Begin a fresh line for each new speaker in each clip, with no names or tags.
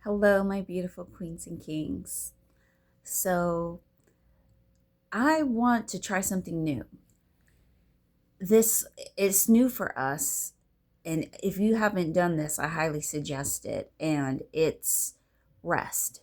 Hello, my beautiful queens and kings. So, I want to try something new. This is new for us. And if you haven't done this, I highly suggest it. And it's rest.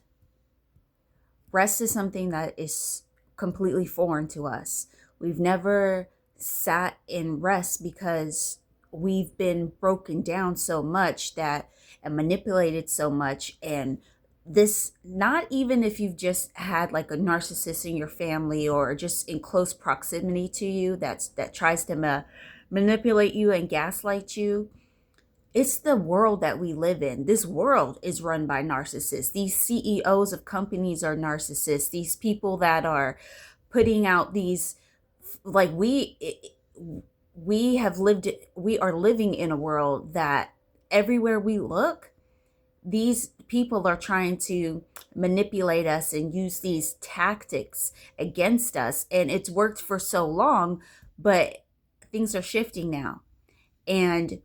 Rest is something that is completely foreign to us. We've never sat in rest because we've been broken down so much that and manipulated so much. And this, not even if you've just had like a narcissist in your family or just in close proximity to you that tries to manipulate you and gaslight you. It's the world that we live in. This world is run by narcissists. These CEOs of companies are narcissists. These people that are putting out these, like we are living in a world that everywhere we look, these people are trying to manipulate us and use these tactics against us. And it's worked for so long, but things are shifting now. And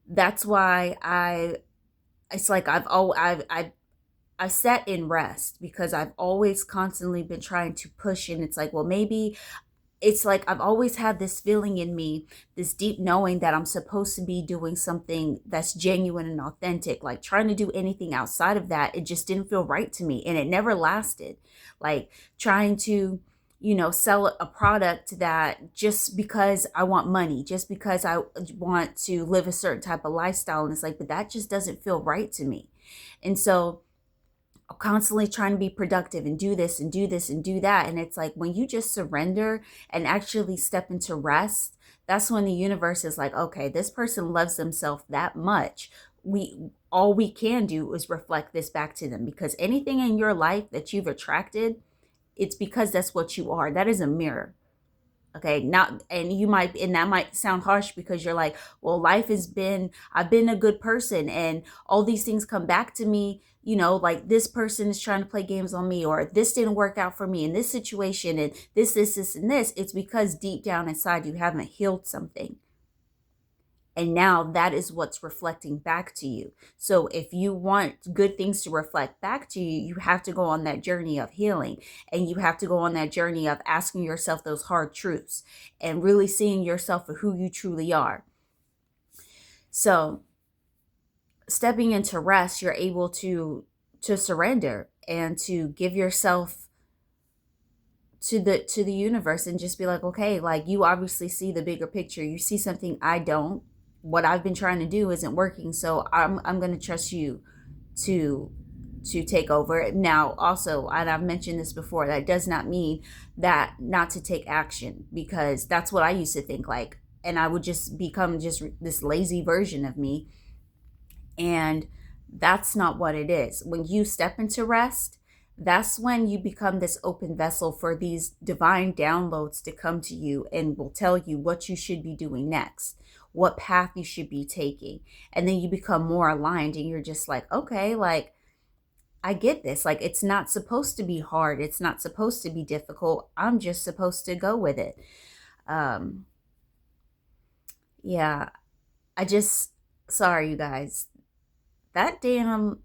that's why it's like I sat in rest because I've always constantly been trying to push, and it's like, well, maybe it's like I've always had this feeling in me, this deep knowing that I'm supposed to be doing something that's genuine and authentic. Like trying to do anything outside of that, it just didn't feel right to me, and it never lasted. Like trying to sell a product that just because I want money, just because I want to live a certain type of lifestyle. And it's like, but that just doesn't feel right to me. And so I'm constantly trying to be productive and do this and do this and do that. And it's like when you just surrender and actually step into rest, that's when the universe is like, okay, this person loves themselves that much. All we can do is reflect this back to them, because anything in your life that you've attracted, it's because that's what you are. That is a mirror. Okay, not, and that might sound harsh because you're like, well, I've been a good person and all these things come back to me, like this person is trying to play games on me, or this didn't work out for me in this situation, and this, and this. It's because deep down inside you haven't healed something. And now that is what's reflecting back to you. So if you want good things to reflect back to you, you have to go on that journey of healing. And you have to go on that journey of asking yourself those hard truths and really seeing yourself for who you truly are. So stepping into rest, you're able to surrender and to give yourself to the universe and just be like, okay, like you obviously see the bigger picture. You see something I don't. What I've been trying to do isn't working, so I'm going to trust you to take over. Now, also, and I've mentioned this before, that does not mean that not to take action, because that's what I used to think, like, and I would just become just this lazy version of me. And that's not what it is. When you step into rest, that's when you become this open vessel for these divine downloads to come to you and will tell you what you should be doing next, what path you should be taking. And then you become more aligned and you're just like, okay, like I get this. Like it's not supposed to be hard. It's not supposed to be difficult. I'm just supposed to go with it. Um, yeah, sorry, you guys. That damn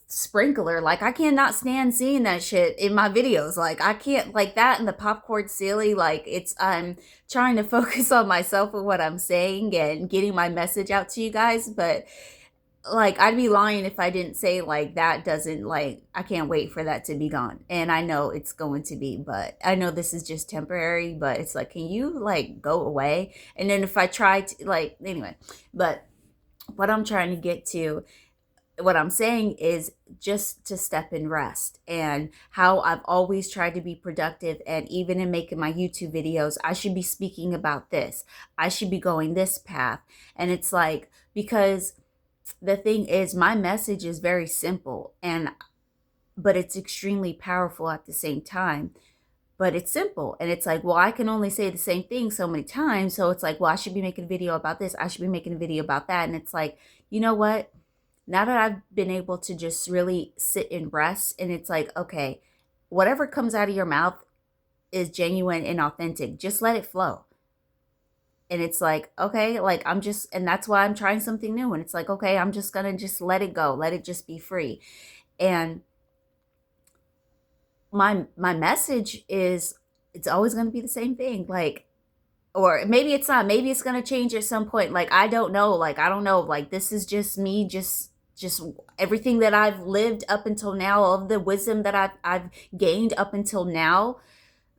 sprinkler, like I cannot stand seeing that shit in my videos. Like I can't, like that and the popcorn silly, like I'm trying to focus on myself and what I'm saying and getting my message out to you guys. But like I'd be lying if I didn't say like that doesn't, like I can't wait for that to be gone. And I know it's going to be, but I know this is just temporary. But it's like, can you like go away? And then if I try to, like, anyway. But what I'm trying to get to, what I'm saying is just to step in rest, and how I've always tried to be productive. And even in making my YouTube videos, I should be speaking about this. I should be going this path. And it's like, because the thing is, my message is very simple, but it's extremely powerful at the same time. But it's simple. And it's like, well, I can only say the same thing so many times. So it's like, well, I should be making a video about this. I should be making a video about that. And it's like, you know what? Now that I've been able to just really sit and rest, and it's like, okay, whatever comes out of your mouth is genuine and authentic. Just let it flow. And it's like, okay, like and that's why I'm trying something new. And it's like, okay, I'm just gonna just let it go, let it just be free. And my message is, it's always gonna be the same thing. Like, or maybe it's not, maybe it's gonna change at some point. Like, I don't know. Like, this is just me, just everything that I've lived up until now, all of the wisdom that I've gained up until now.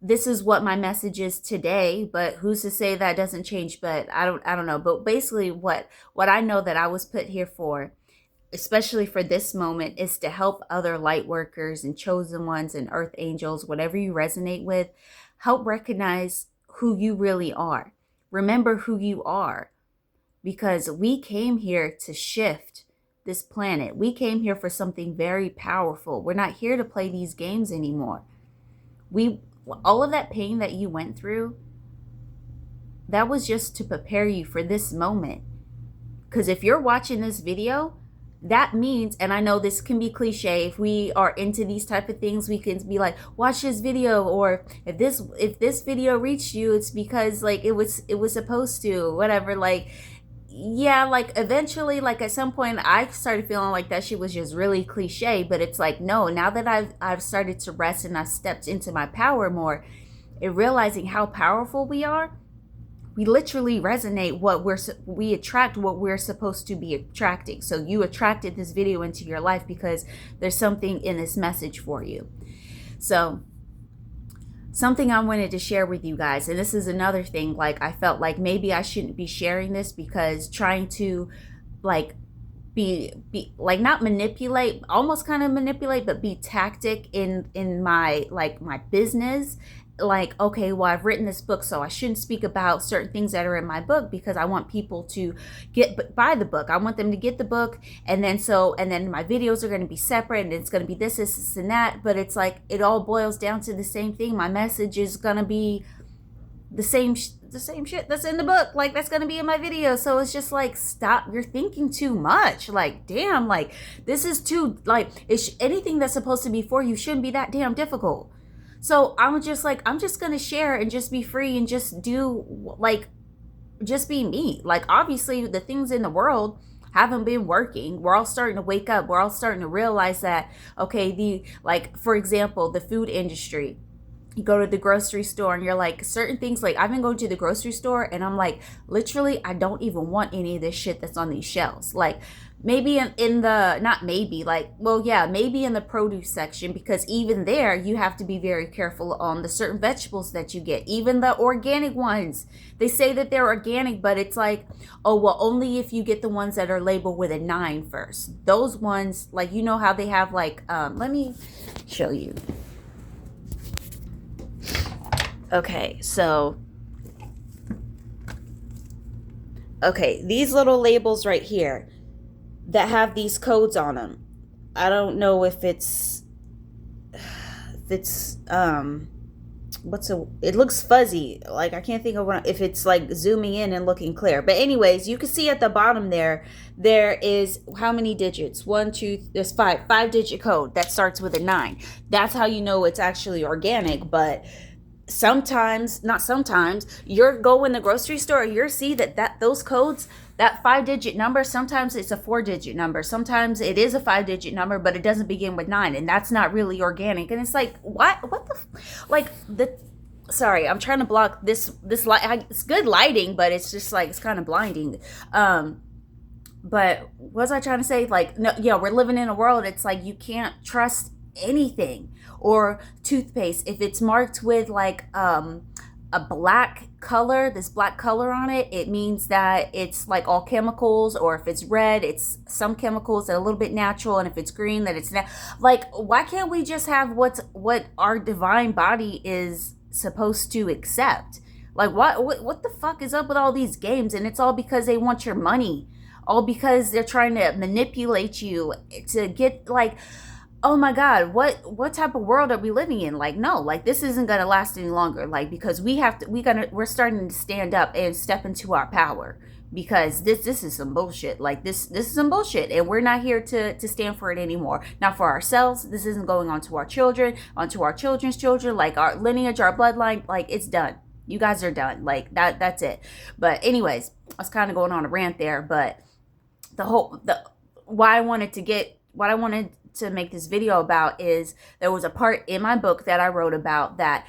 This is what my message is today, but who's to say that doesn't change? But I don't know. But basically what I know that I was put here for, especially for this moment, is to help other light workers and chosen ones and earth angels, whatever you resonate with, help recognize who you really are. Remember who you are, because we came here to shift this planet. We came here for something very powerful. We're not here to play these games anymore. All of that pain that you went through, that was just to prepare you for this moment. Because if you're watching this video, that means, and I know this can be cliche, if we are into these type of things, we can be like, watch this video, or if this video reached you, it's because like it was supposed to, whatever. Like, yeah, like eventually, like at some point I started feeling like that shit was just really cliche. But it's like, no, now that I've started to rest and I stepped into my power more, and realizing how powerful we are, we literally resonate we attract what we're supposed to be attracting. So you attracted this video into your life because there's something in this message for you. So something I wanted to share with you guys, and this is another thing, like I felt like maybe I shouldn't be sharing this, because trying to like be like, not manipulate, almost kind of manipulate, but be tactic in my business. Like, okay, well, I've written this book, so I shouldn't speak about certain things that are in my book, because I want people to buy the book. I want them to get the book, and then my videos are going to be separate, and it's going to be this, and that. But it's like, it all boils down to the same thing. My message is going to be the same shit that's in the book. Like, that's going to be in my video. So it's just like, stop, you're thinking too much. Like, damn, like this is too, like, anything that's supposed to be for you shouldn't be that damn difficult. So I'm just like, I'm just going to share and just be free and just do, like, just be me. Like, obviously the things in the world haven't been working. We're all starting to wake up. We're all starting to realize that, okay, for example, the food industry. You go to the grocery store and you're like, certain things, like I've been going to the grocery store and I'm like, literally, I don't even want any of this shit that's on these shelves. Like, maybe in the, not maybe, like, well, yeah, maybe in the produce section, because even there you have to be very careful on the certain vegetables that you get. Even the organic ones, they say that they're organic, but it's like, oh, well, only if you get the ones that are labeled with a 9 first. Those ones, like, you know how they have like, let me show you. Okay, so, okay, these little labels right here that have these codes on them. I don't know if it's it looks fuzzy. Like, I can't think of if it's like zooming in and looking clear. But anyways, you can see at the bottom there is how many digits? 1, 2, there's 5-digit code that starts with a 9. That's how you know it's actually organic. But not sometimes, you're go in the grocery store, you'll see that those codes, that 5-digit number, sometimes it's a 4-digit number, sometimes it is a 5-digit number, but it doesn't begin with 9, and that's not really organic. And it's like, what the sorry, I'm trying to block this light. It's good lighting, but it's just like, it's kind of blinding. But what was I trying to say? Like, no, yeah, we're living in a world, it's like you can't trust anything. Or toothpaste, if it's marked with like a black color, this black color on it, it means that it's like all chemicals. Or if it's red, it's some chemicals that are a little bit natural. And if it's green, that it's like, why can't we just have what our divine body is supposed to accept? Like, what the fuck is up with all these games? And it's all because they want your money, all because they're trying to manipulate you to get, like, oh my God, what type of world are we living in? Like, no, like, this isn't going to last any longer. Like, because we're starting to stand up and step into our power, because this is some bullshit. Like, this is some bullshit, and we're not here to stand for it anymore. Not for ourselves. This isn't going on to our children, onto our children's children, like our lineage, our bloodline. Like, it's done. You guys are done. Like that's it. But anyways, I was kind of going on a rant there, but the what I wanted to make this video about is there was a part in my book that I wrote about that's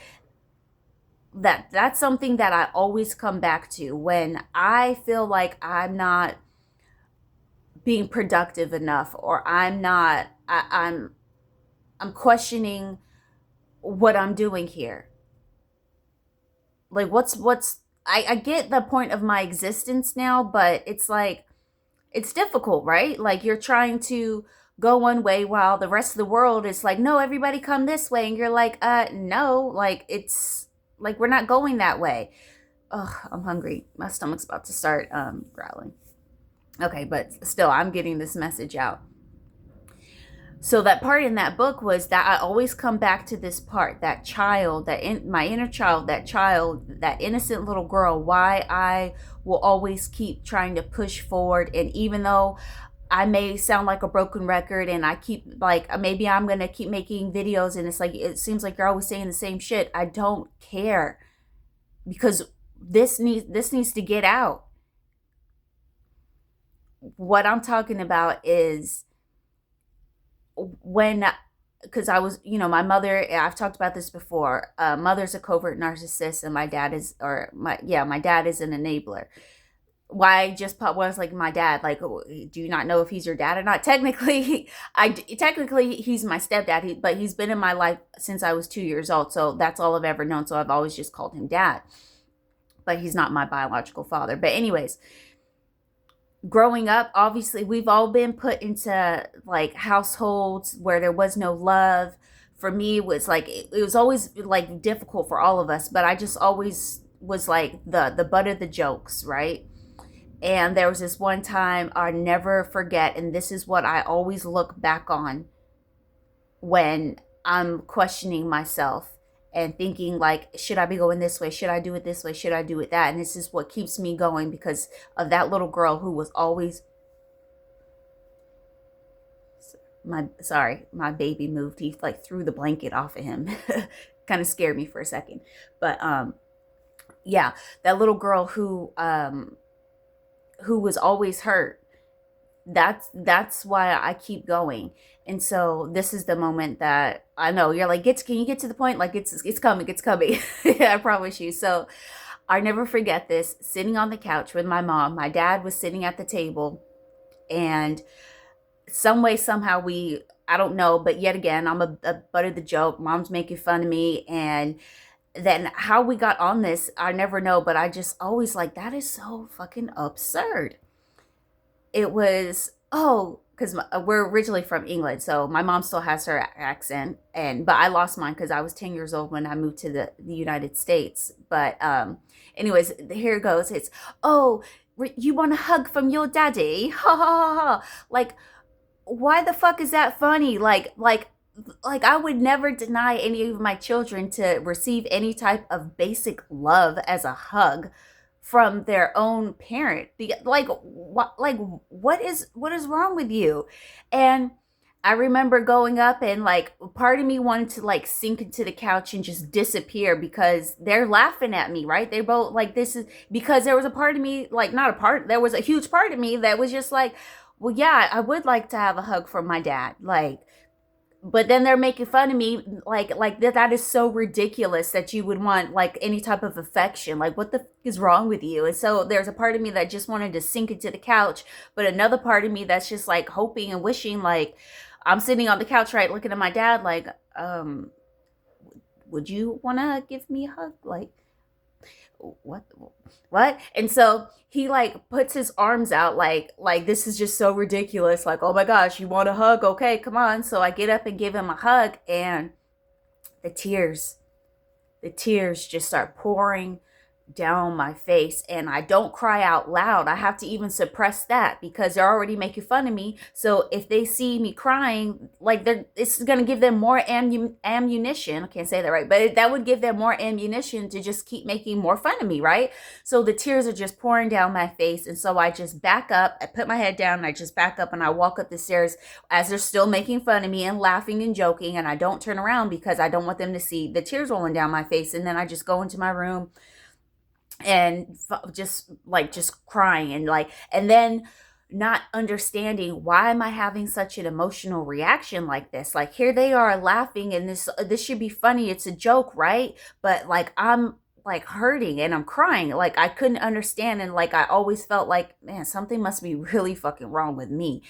something that I always come back to when I feel like I'm not being productive enough, or I'm questioning what I'm doing here. Like I get the point of my existence now, but it's like, it's difficult, right? Like you're trying to go one way while the rest of the world is like, no, everybody come this way. And you're like, no, like it's like, we're not going that way. Ugh, I'm hungry. My stomach's about to start growling. Okay, but still, I'm getting this message out. So that part in that book was that I always come back to this part, that child, my inner child, that innocent little girl, why I will always keep trying to push forward. And even though I may sound like a broken record and I keep like, maybe I'm going to keep making videos and it's like, it seems like you're always saying the same shit. I don't care, because this needs to get out. What I'm talking about is because I was, my mother, I've talked about this before. Mother's a covert narcissist, and my dad is an enabler. Why I just was like, my dad, like, do you not know if he's your dad or not? Technically, technically he's my stepdad, but he's been in my life since I was 2 years old. So that's all I've ever known. So I've always just called him dad, but he's not my biological father. But anyways, growing up, obviously we've all been put into like households where there was no love. For me, it was like, it was always like difficult for all of us, but I just always was like the butt of the jokes, right? And there was this one time I never forget, and this is what I always look back on when I'm questioning myself and thinking like, should I be going this way? Should I do it this way? Should I do it that? And this is what keeps me going, because of that little girl who was always, my baby moved. He like threw the blanket off of him. Kind of scared me for a second. But yeah, that little girl who was always hurt. That's why I keep going. And so this is the moment that I know you're like, can you get to the point? Like it's coming. I promise you. So I never forget this, sitting on the couch with my mom. My dad was sitting at the table, and some way, somehow I don't know, but yet again, I'm a butt of the joke. Mom's making fun of me. And then how we got on this, I never know, but I just always like, that is so fucking absurd. It was, because we're originally from England, so my mom still has her accent, but I lost mine because I was 10 years old when I moved to the United States. But anyways, here it goes. It's, you want a hug from your daddy? Ha ha ha ha. Like, why the fuck is that funny? Like I would never deny any of my children to receive any type of basic love as a hug from their own parent. Like what is wrong with you? And I remember going up and like part of me wanted to like sink into the couch and just disappear, because they're laughing at me, right? They both like, this is because there was a part of me, like there was a huge part of me that was just like, well, yeah, I would like to have a hug from my dad. Like, but then they're making fun of me like that is so ridiculous that you would want like any type of affection. Like, what the f- is wrong with you? And so there's a part of me that just wanted to sink into the couch, but another part of me that's just like hoping and wishing, like I'm sitting on the couch, right, looking at my dad like, would you want to give me a hug? Like, what? And so he like puts his arms out like this is just so ridiculous. Like, oh my gosh, you want a hug? Okay, come on. So I get up and give him a hug, and the tears just start pouring down my face. And I don't cry out loud. I have to even suppress that because they're already making fun of me. So if they see me crying, like it's going to give them more ammunition. I can't say that right, but that would give them more ammunition to just keep making more fun of me, right? So the tears are just pouring down my face. And so I just back up, I put my head down, and I just back up and I walk up the stairs as they're still making fun of me and laughing and joking. And I don't turn around because I don't want them to see the tears rolling down my face. And then I just go into my room, and just crying and then not understanding, why am I having such an emotional reaction like this? Like, here they are laughing, and this should be funny, it's a joke, right? But like, I'm like hurting and I'm crying. Like, I couldn't understand, and like, I always felt like, man, something must be really fucking wrong with me.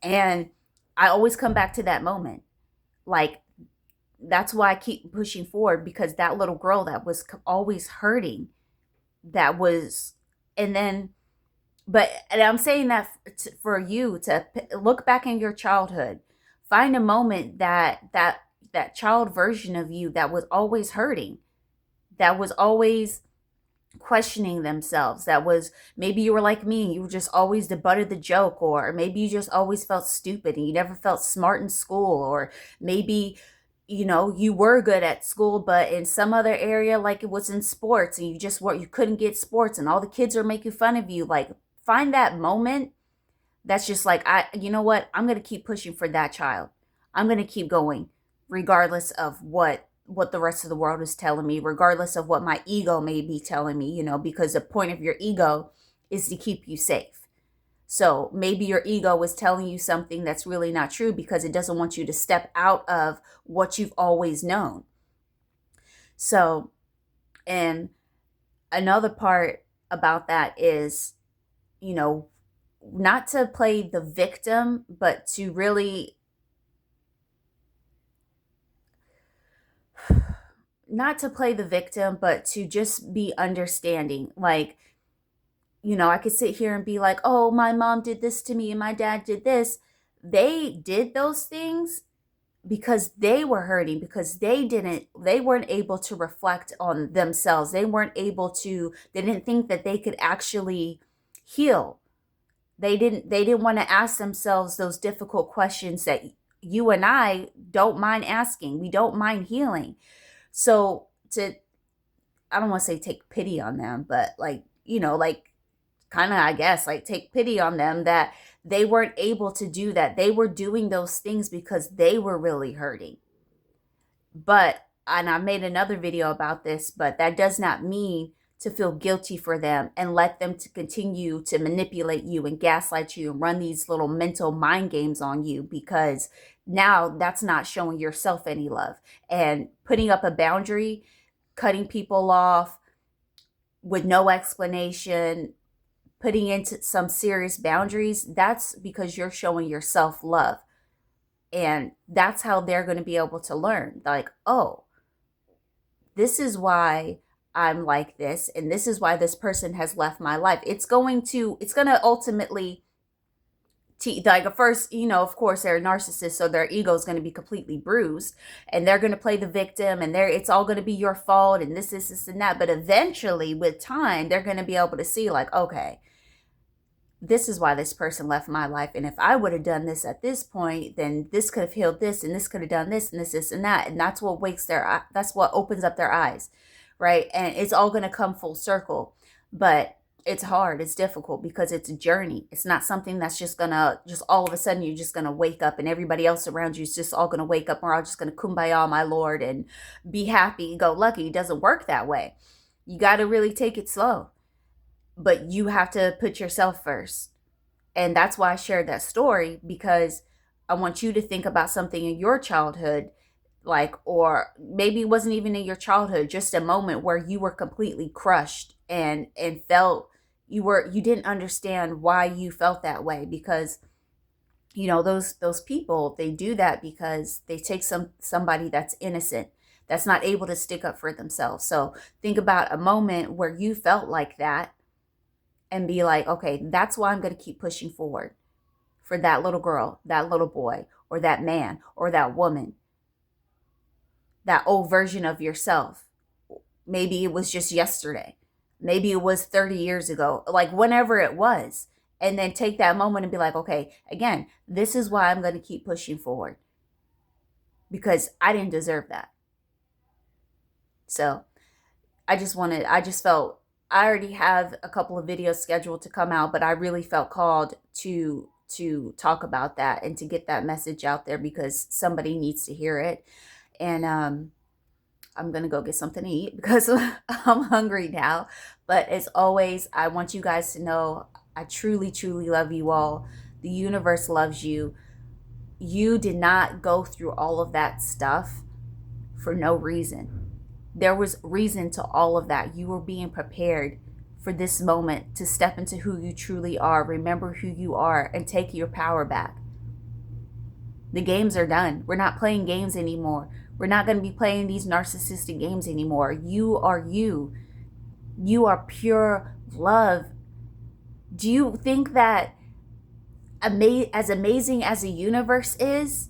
And I always come back to that moment. Like, that's why I keep pushing forward, because that little girl that was always hurting, that was, and then, but, and I'm saying that for you to look back in your childhood, find a moment that child version of you that was always hurting, that was always questioning themselves, that was, maybe you were like me, you were just always the butt of the joke, or maybe you just always felt stupid and you never felt smart in school, or maybe, you were good at school, but in some other area, like it was in sports, and you couldn't get sports, and all the kids are making fun of you. Like, find that moment that's just like, you know what, I'm going to keep pushing for that child. I'm going to keep going, regardless of what the rest of the world is telling me, regardless of what my ego may be telling me, because the point of your ego is to keep you safe. So maybe your ego is telling you something that's really not true, because it doesn't want you to step out of what you've always known. So, and another part about that is, not to play the victim, but to really, not to play the victim, but to just be understanding. Like, I could sit here and be like, oh, my mom did this to me and my dad did this. They did those things because they were hurting, because they weren't able to reflect on themselves. They didn't think that they could actually heal. They didn't want to ask themselves those difficult questions that you and I don't mind asking. We don't mind healing. So I don't want to say take pity on them, but like, like, kind of, I guess, like, take pity on them that they weren't able to do that. They were doing those things because they were really hurting. But, and I made another video about this, but that does not mean to feel guilty for them and let them to continue to manipulate you and gaslight you and run these little mental mind games on you, because now that's not showing yourself any love. And putting up a boundary, cutting people off with no explanation, putting into some serious boundaries, that's because you're showing yourself love. And that's how they're going to be able to learn. Like, oh, this is why I'm like this, and this is why this person has left my life. It's going to ultimately, like, at first, of course, they're a narcissist, so their ego is going to be completely bruised, and they're going to play the victim, and it's all going to be your fault, and this, and that. But eventually, with time, they're going to be able to see, like, okay, this is why this person left my life. And if I would have done this at this point, then this could have healed this, and this could have done this, and this, and that. And that's what that's what opens up their eyes, right? And it's all going to come full circle. But it's hard, it's difficult, because it's a journey. It's not something that's just all of a sudden you're just gonna wake up and everybody else around you is just all gonna wake up, and we're all just gonna kumbaya, my Lord, and be happy and go lucky. It doesn't work that way. You got to really take it slow. But you have to put yourself first. And that's why I shared that story, because I want you to think about something in your childhood, like, or maybe it wasn't even in your childhood, just a moment where you were completely crushed and felt you didn't understand why you felt that way. Because those people, they do that because they take somebody that's innocent, that's not able to stick up for themselves. So think about a moment where you felt like that, and be like, okay, that's why I'm going to keep pushing forward for that little girl, that little boy, or that man, or that woman, that old version of yourself. Maybe it was just yesterday. Maybe it was 30 years ago, like whenever it was. And then take that moment and be like, okay, again, this is why I'm going to keep pushing forward, because I didn't deserve that. So I just felt, I already have a couple of videos scheduled to come out, but I really felt called to talk about that and to get that message out there, because somebody needs to hear it. And I'm going to go get something to eat because I'm hungry now. But as always, I want you guys to know I truly, truly love you all. The universe loves you. You did not go through all of that stuff for no reason. There was reason to all of that. You were being prepared for this moment to step into who you truly are. Remember who you are and take your power back. The games are done. We're not playing games anymore. We're not going to be playing these narcissistic games anymore. You are you. You are pure love. Do you think that as amazing as the universe is,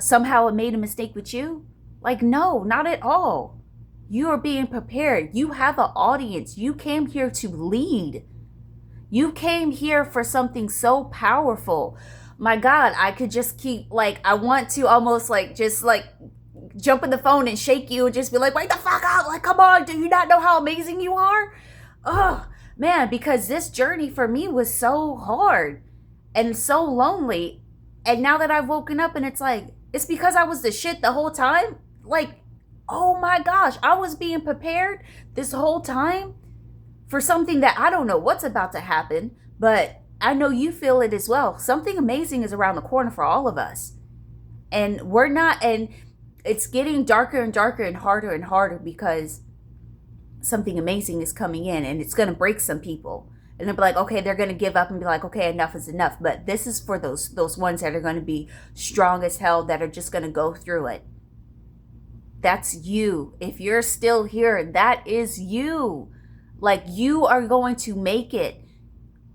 somehow it made a mistake with you? Like, no, not at all. You are being prepared. You have an audience. You came here to lead. You came here for something so powerful. My God, I could just keep, like, I want to almost like just like jump in the phone and shake you and just be like, wake the fuck up. Like, come on, do you not know how amazing you are? Oh, man, because this journey for me was so hard and so lonely. And now that I've woken up and it's like, it's because I was the shit the whole time. Like, oh my gosh, I was being prepared this whole time for something that I don't know what's about to happen, but I know you feel it as well. Something amazing is around the corner for all of us. And we're not, and it's getting darker and darker and harder because something amazing is coming in and it's going to break some people. And they'll be like, okay, they're going to give up and be like, okay, enough is enough. But this is for those ones that are going to be strong as hell, that are just going to go through it. That's you. If you're still here, that is you. Like, you are going to make it.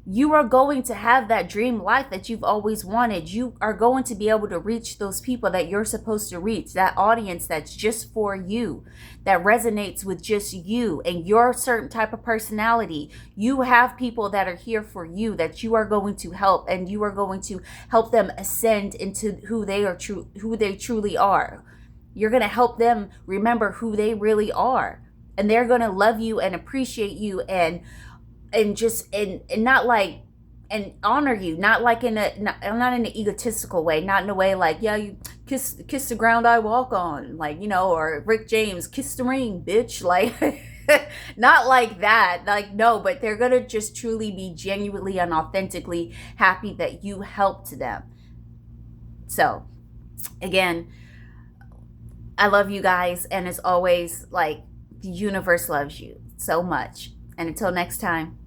You are going to have that dream life that you've always wanted. You are going to be able to reach those people that you're supposed to reach, that audience that's just for you, that resonates with just you and your certain type of personality. You have people that are here for you, that you are going to help, and you are going to help them ascend into who they truly are. You're going to help them remember who they really are, and they're going to love you and appreciate you and just not like, and honor you, not like not in an egotistical way, not in a way like, yeah, you kiss the ground I walk on, like, you know, or Rick James, kiss the ring, bitch, like not like that, like, no, but they're gonna just truly be genuinely and authentically happy that you helped them. So again, I love you guys, and as always, like, the universe loves you so much. And until next time.